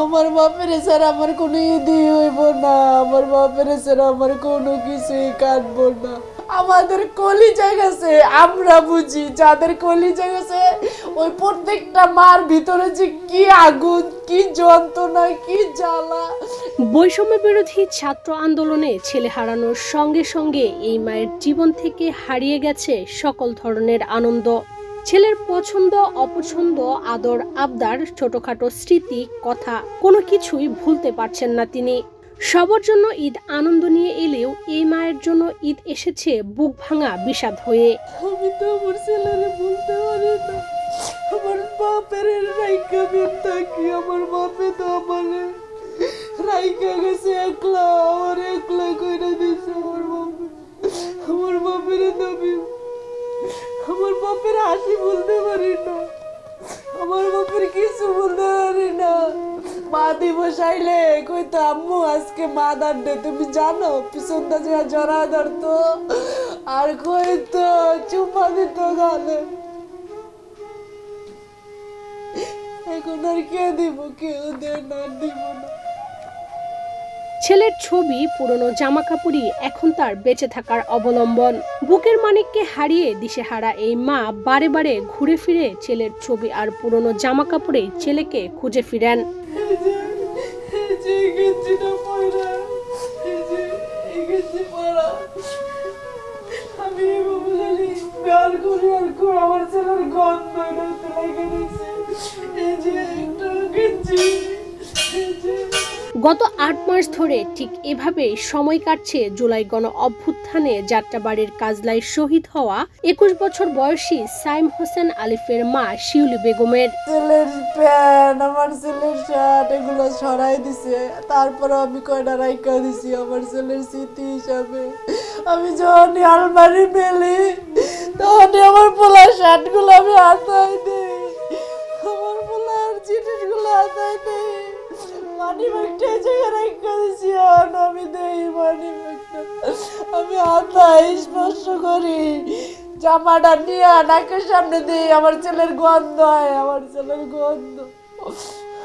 আমার বাপের ছাড়া আমার কোনো ঈদই হইব না, আমার বাপের ছাড়া আমার কোনো কিছুই কাটবো না। আমাদের কলিজা গেছে, আমরা বুঝি যাদের কলিজা গেছে ওই প্রত্যেকটা মার ভিতরে যে কি আগুন, কি যন্ত্রণা, কি জ্বালা। বৈষম্য বিরোধী ছাত্র আন্দোলনে ছেলে হারানোর সঙ্গে সঙ্গে এই মায়ের জীবন থেকে হারিয়ে গেছে সকল ধরনের আনন্দ। ছেলের পছন্দ অপছন্দ, আদর আবদার, ছোটখাটো স্মৃতি, কথা কোনো কিছুই ভুলতে পারছেন না তিনি। সবার জন্য ঈদ আনন্দ নিয়ে এলেও এই মায়ের জন্য ঈদ এসেছে বুক ভাঙা বিষাদ হয়ে। আমি তো আমার ছেলেরে ভুলতে পারি না, আমার বাপের রাইকা দিন থাকি, আমার বাপে তো আমার রাইকা গেছে একলা, আমার একলা করে দিছে আমার বাপে। আমার বাপের দাবি, আমার বাপের হাসি বলতে পারি না, আমার বাপের কিছু বলতে পারি না। মা দিবস আইলে কইতো আম্মু আজকে মা দাঁড়ে, তুমি জানো পিছনটা যে জড়া ধরতো আর কইতো চুপা দিত গালে। এখন আর কে দিব, কেউ দেয় না, দিব না। ছেলের ছবি, পুরনো জামা কাপড়ই এখন তার বেঁচে থাকার অবলম্বন। বুকের মানিককে হারিয়ে দিশেহারা এই মা বারে বারে ঘুরে ফিরে ছেলের ছবি আর পুরনো জামা কাপড়ে ছেলেকে খুঁজে ফিরেন। আমার ছেলের গন্ধ গত ৮ মাস ধরে ঠিক এভাবে সময় কাটছে জুলাই গণ অভ্যুত্থানে যাত্রাবাড়ির কাজলায় শহীদ হওয়া ২১ বছর বয়সী সাইম হোসেন আলিফের মা শিউলি বেগমের। ছেলের প্যান্ট, আমার ছেলের শার্ট এগুলো সরাই দিছে, তারপর আমি কয়টা রাইকা দিছি আমার ছেলের স্মৃতি হিসাবে। আমি যখনই আলমারি মেলি তখনই আমার পোলার শার্ট গুলো আমি হাতাই দিই, আমার পোলার জিনিসগুলো হাতাই দিই। মানি ব্যাগটা জায়গায় রাইকা দিছি, আমি দেই মানি ব্যাগটা, আমি হাতাই স্পর্শ করি, জামাটা নিয়ে নাকের সামনে দিই, আমার ছেলের গন্ধ হয়, আমার ছেলের গন্ধ,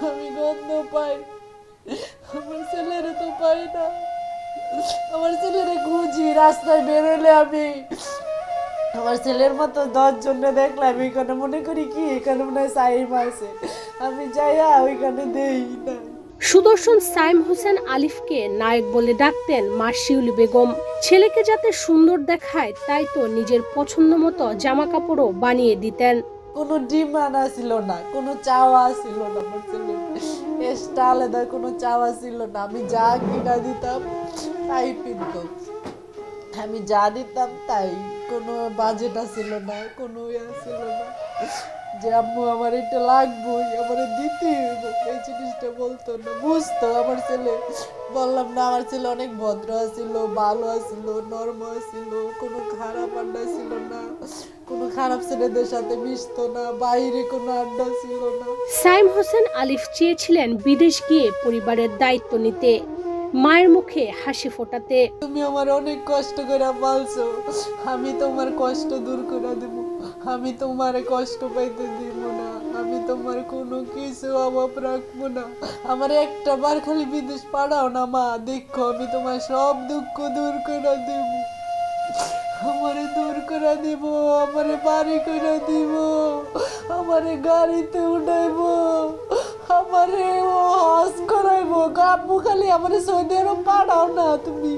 আমি গন্ধ পাই, আমার ছেলের তো পাই না। আমার ছেলেরে খুঁজি, রাস্তায় বেরোলে আমি আমার ছেলের মতো 10 জনে দেখলাম এখানে মনে করি কি এখানে মনে হয় সাইম আছে, আমি যাইয়া ওইখানে দেই না। সুদর্শন সাইম হোসেন আলিফকে নায়ক বলে ডাকতেন মা শিউলি বেগম। ছেলেকে যাতে সুন্দর দেখায় তাই তো নিজের পছন্দ মতো জামা কাপড়ও বানিয়ে দিতেন। কোনো ডিমান্ড ছিল না, কোনো চাওয়া ছিল না, আমার ছেলে এক্সট্রা আলাদা কোনো চাওয়া ছিল না। আমি যা কিনা দিতাম তাই পিনতো, আমি যা দিতাম তাই, কোনো বাজেট ছিল না, কোনো ছিল না যে আম্মু আমার এটা লাগবেই, আমার দিতে এই জিনিসটা বলতো না, বুঝতো। আমার ছেলে বললাম না, আমার ছেলে অনেক ভদ্র ছিল, ভালো ছিল, নরম ছিল, কোনো খারাপ আড্ডা ছিল না, কোনো খারাপ ছেলেদের সাথে মিশতো না, বাইরে কোনো আড্ডা ছিল না। সাইম হোসেন আলিফ চেয়েছিলেন বিদেশ গিয়ে পরিবারের দায়িত্ব নিতে, মায়ের মুখে হাসি ফোটাতে। তুমি আমার অনেক কষ্ট করে পালছো, আমি তোমার কষ্ট দূর করে দেব, আমি তোমার কষ্ট পাইতে দিব না, আমি তোমার কোনো কিছু অভাব রাখবো না, আমার একটা বার খালি বিদেশ পাঠাও না মা, দেখো আমি তোমার সব দুঃখ দূর করে দেব, আমারে দূর করে দিব, আমারে বাড়ি করে দিব, আমারে গাড়িতে উঠাইব, আমারে হজ করাইব, আব্বু খালি আমারে সৌদি আরব পাঠাও না তুমি,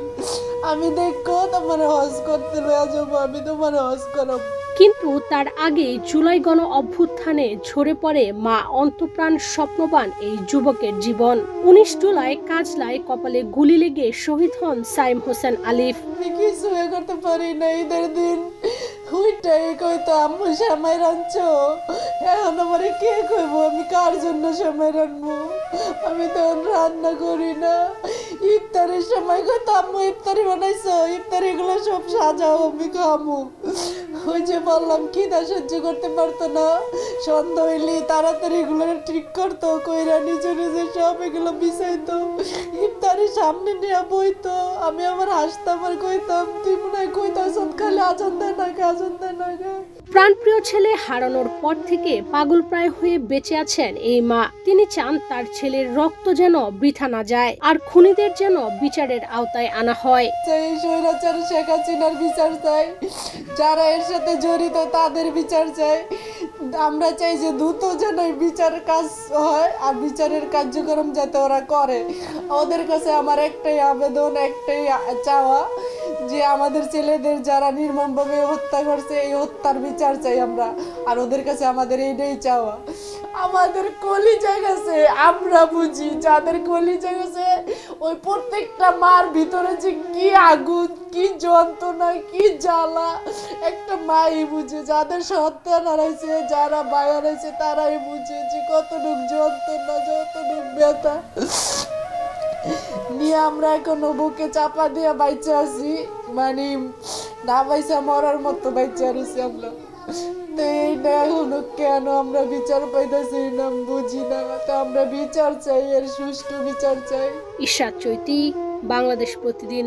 আমি দেখো তোমার হজ করতে লয়ে যাবো, আমি তোমার হজ করাবো। কিন্তু তার আগে জুলাই গণ অভ্যুত্থানে ঝরে পড়ে মা অন্তপ্রাণ স্বপ্নবান এই যুবকের জীবন। ১৯ জুলাই কাজলায় কপালে গুলি লেগে শহীদ হন সাইম হোসেন আলিফ। কিছু করতে পারি না, ঈদের দিন ওইটাই কইতো আম্মু সেমাই রাঁধছো, এখন আমার কে কইবো আমি কার জন্য সেমাই রাঁধবো, আমি তো রান্না করি না। ইফতারের সময় কইতো আম্মু ইফতারি বানাইছো, ইফতারি গুলো সব সাজাও আমি খামু, ওই যে বললাম খিদা সহ্য করতে পারতো না, সন্ধ্যা হইলে তাড়াতাড়ি এগুলো ঠিক করতো, কইরা নিজে নিজে সব এগুলো বিছাইতো, ইফতারের সামনে নিয়ে বইতো। আমি আবার হাসতাম আর কইতাম, তুই মনে হয় কইতাছ খালি আজান দেয় না কে, আজান দেয় না কে। প্রাণপ্রিয় ছেলে হারানোর পর থেকে পাগলপ্রায় হয়ে বেঁচে আছেন এই মা। তিনি চান তার ছেলের রক্ত যেন বৃথা না যায়, আর খুনিদের যেন বিচারের আওতায় আনা হয়। চাই স্বৈরাচার শেখ হাসিনার বিচার চাই, যারা এর সাথে জড়িত তাদের বিচার চাই। আমরা চাই যে দ্রুত যেন বিচার কাজ হয়, আর বিচারের কার্যক্রম যাতে ওরা করে। ওদের কাছে আমার একটাই আবেদন, একটাই চাওয়া, যে আমাদের ছেলেদের যারা নির্মমভাবে হত্যা করছে এই হত্যার বিচার চাই আমরা। আর ওদের কাছে আমাদের এইটাই চাওয়া। আমাদের কলিজা গেছে, আমরা বুঝি যাদের কলিজা গেছে, ওই প্রত্যেকটা মার ভিতরে যে কি আগুন, কি যন্ত্রণা, কি জ্বালা একটা মাই বুঝে। যাদের সন্তান হারাইছে, যারা ভাই হারাইছে, তারাই বুঝে যে কতটুক যন্ত্রণা, যতটুক ব্যথা নিয়ে আমরা এখনো বুকে চাপা দিয়ে বাইচে আছি, মানে না বাইসা মরার মতো বাইচে রয়েছি আমরা। তো এইটা এখনো কেন আমরা বিচার পাইতেছি না বুঝি না। তো আমরা বিচার চাই, এর সুষ্ঠু বিচার চাই। ইশরাত চৈতি, বাংলাদেশ প্রতিদিন।